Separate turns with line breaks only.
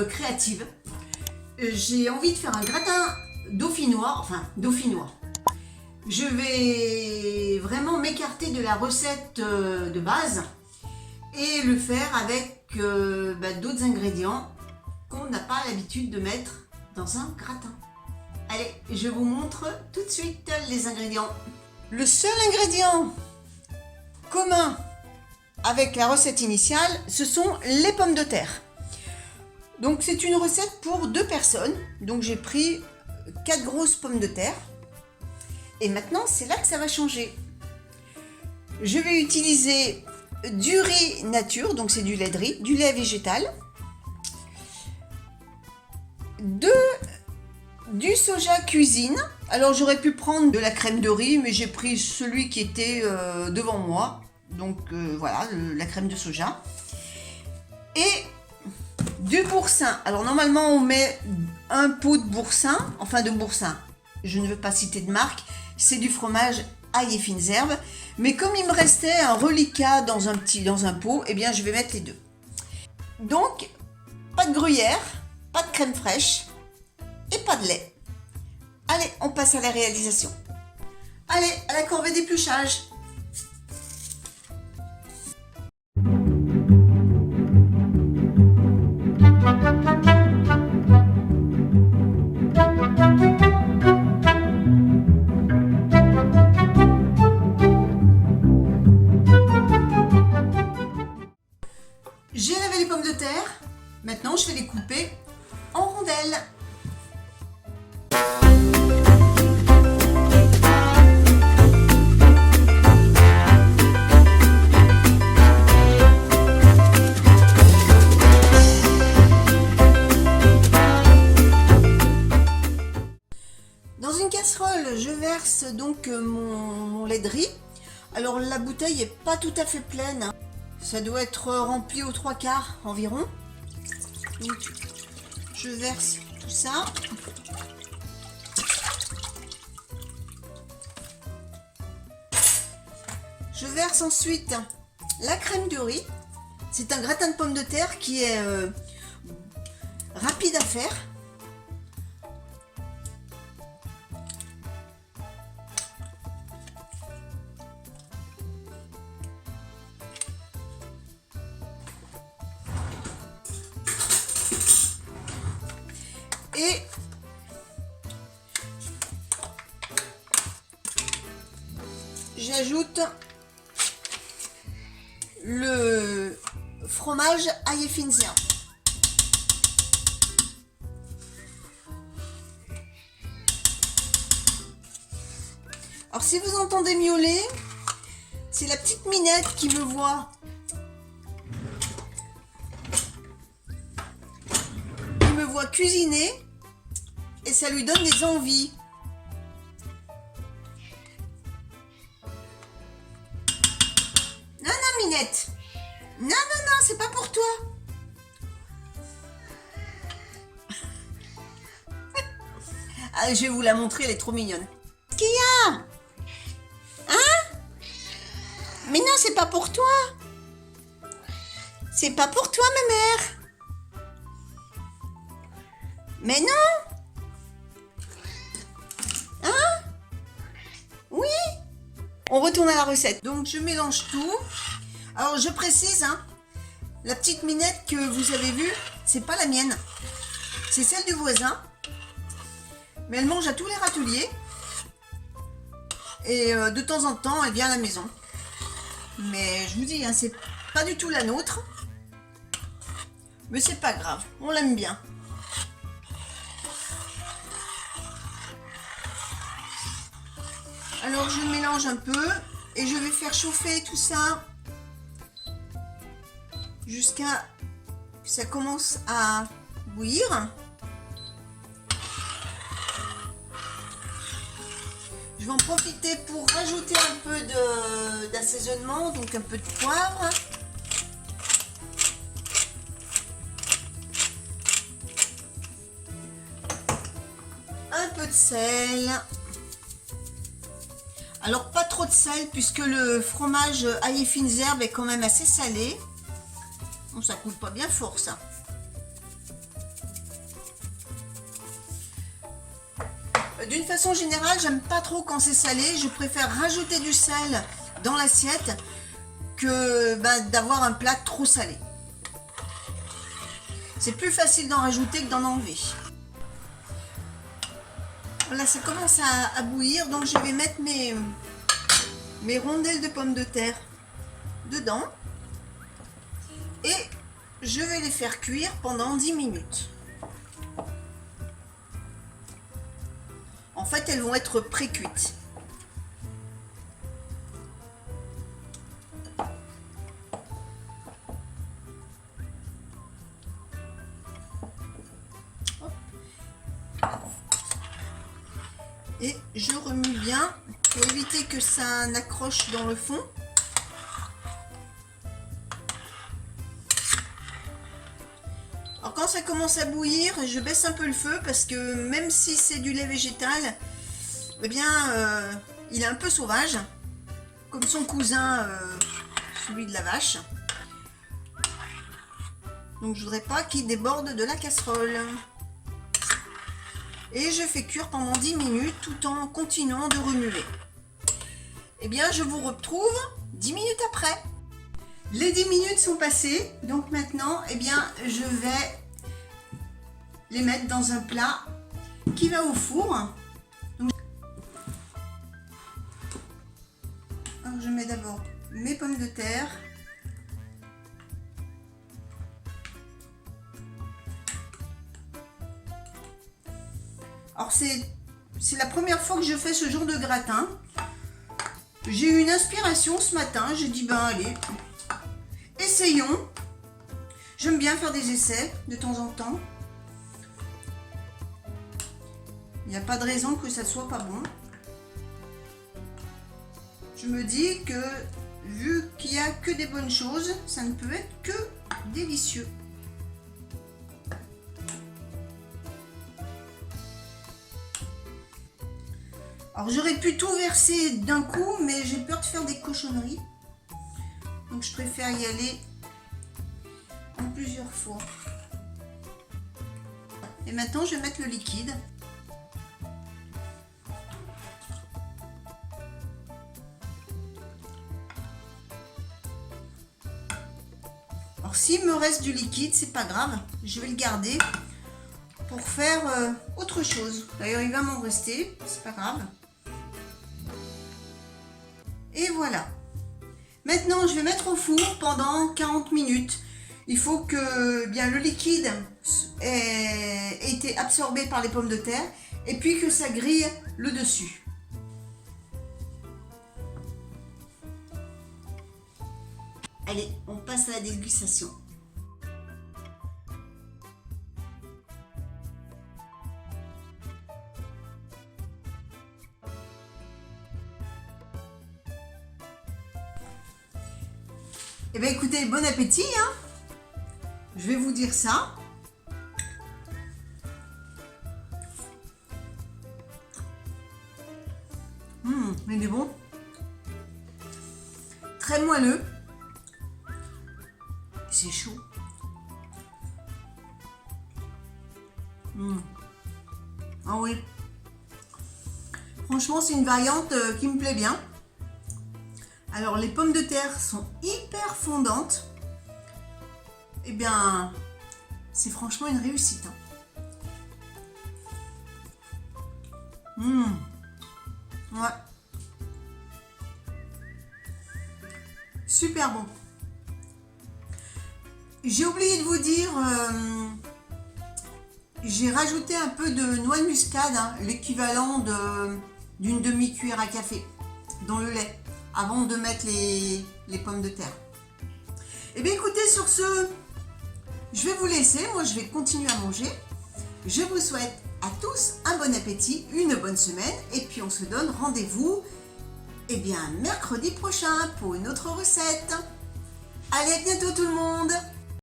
créative. J'ai envie de faire un gratin dauphinois, enfin dauphinois. Je vais vraiment m'écarter de la recette de base et le faire avec d'autres ingrédients qu'on n'a pas l'habitude de mettre dans un gratin. Allez, je vous montre tout de suite les ingrédients. Le seul ingrédient commun avec la recette initiale, ce sont les pommes de terre. Donc c'est une recette pour 2 personnes. Donc j'ai pris 4 grosses pommes de terre. Et maintenant, c'est là que ça va changer. Je vais utiliser du riz nature, donc c'est du lait de riz, du lait végétal, du soja cuisine. Alors j'aurais pu prendre de la crème de riz, mais j'ai pris celui qui était devant moi. Donc voilà, la crème de soja. Et du boursin. Alors normalement on met un pot de boursin, enfin de boursin. Je ne veux pas citer de marque. C'est du fromage ail et fines herbes. Mais comme il me restait un reliquat dans un pot, eh bien je vais mettre les deux. Donc, pas de gruyère, pas de crème fraîche et pas de lait. Allez, on passe à la réalisation. Allez, à la corvée d'épluchage. J'ai lavé les pommes de terre. Maintenant, je vais les couper en rondelles. Dans une casserole, je verse donc mon lait de riz. Alors la bouteille n'est pas tout à fait pleine, hein. Ça doit être rempli aux 3/4 environ. Donc, je verse tout ça. Je verse ensuite la crème de riz. C'est un gratin de pommes de terre qui est rapide à faire. Et j'ajoute le fromage ail et fines herbes. Alors si vous entendez miauler, c'est la petite Minette qui me voit. Qui me voit cuisiner. Et ça lui donne des envies. Non, non, Minette. Non, non, non, c'est pas pour toi. Ah, je vais vous la montrer, elle est trop mignonne. Qu'est-ce qu'il y a? Hein? Mais non, c'est pas pour toi. C'est pas pour toi, ma mère. Mais non. On retourne à la recette. Donc je mélange tout. Alors je précise, hein, la petite Minette que vous avez vue, c'est pas la mienne. C'est celle du voisin. Mais elle mange à tous les râteliers. Et de temps en temps, elle vient à la maison. Mais je vous dis, hein, c'est pas du tout la nôtre. Mais c'est pas grave, on l'aime bien. Alors je mélange un peu et je vais faire chauffer tout ça jusqu'à ce que ça commence à bouillir. Je vais en profiter pour rajouter un peu d'assaisonnement, donc un peu de poivre. Un peu de sel. Alors pas trop de sel puisque le fromage ail et fines herbes est quand même assez salé. Bon, ça coule pas bien fort ça. D'une façon générale, j'aime pas trop quand c'est salé. Je préfère rajouter du sel dans l'assiette que d'avoir un plat trop salé. C'est plus facile d'en rajouter que d'en enlever. Voilà, ça commence à bouillir, donc je vais mettre mes rondelles de pommes de terre dedans. Et je vais les faire cuire pendant 10 minutes. En fait, elles vont être pré-cuites. Et je remue bien pour éviter que ça n'accroche dans le fond. Alors quand ça commence à bouillir, je baisse un peu le feu parce que même si c'est du lait végétal, eh bien il est un peu sauvage, comme son cousin, celui de la vache. Donc je voudrais pas qu'il déborde de la casserole. Et je fais cuire pendant 10 minutes tout en continuant de remuer. Eh bien, je vous retrouve 10 minutes après. Les 10 minutes sont passées, donc maintenant, eh bien, je vais les mettre dans un plat qui va au four. Donc, alors, je mets d'abord mes pommes de terre. Alors c'est la première fois que je fais ce genre de gratin. J'ai eu une inspiration ce matin, j'ai dit ben allez, essayons. J'aime bien faire des essais de temps en temps. Il n'y a pas de raison que ça ne soit pas bon. Je me dis que vu qu'il n'y a que des bonnes choses, ça ne peut être que délicieux. Alors j'aurais pu tout verser d'un coup, mais j'ai peur de faire des cochonneries. Donc je préfère y aller en plusieurs fois. Et maintenant je vais mettre le liquide. Alors s'il me reste du liquide, c'est pas grave, je vais le garder pour faire autre chose. D'ailleurs il va m'en rester, c'est pas grave. Et voilà. Maintenant, je vais mettre au four pendant 40 minutes. Il faut que bien le liquide ait été absorbé par les pommes de terre et puis que ça grille le dessus. Allez, on passe à la dégustation. Eh bien écoutez, bon appétit, hein. Je vais vous dire ça. Mais il est bon. Très moelleux. C'est chaud. Ah oui. Franchement, c'est une variante qui me plaît bien. Alors, les pommes de terre sont hyper fondantes. Eh bien, c'est franchement une réussite. Ouais. Super bon. J'ai oublié de vous dire, j'ai rajouté un peu de noix de muscade, hein, l'équivalent d'une demi-cuillère à café dans le lait, avant de mettre les pommes de terre. Et bien écoutez, sur ce, je vais vous laisser, moi je vais continuer à manger. Je vous souhaite à tous un bon appétit, une bonne semaine, et puis on se donne rendez-vous mercredi prochain pour une autre recette. Allez, à bientôt tout le monde!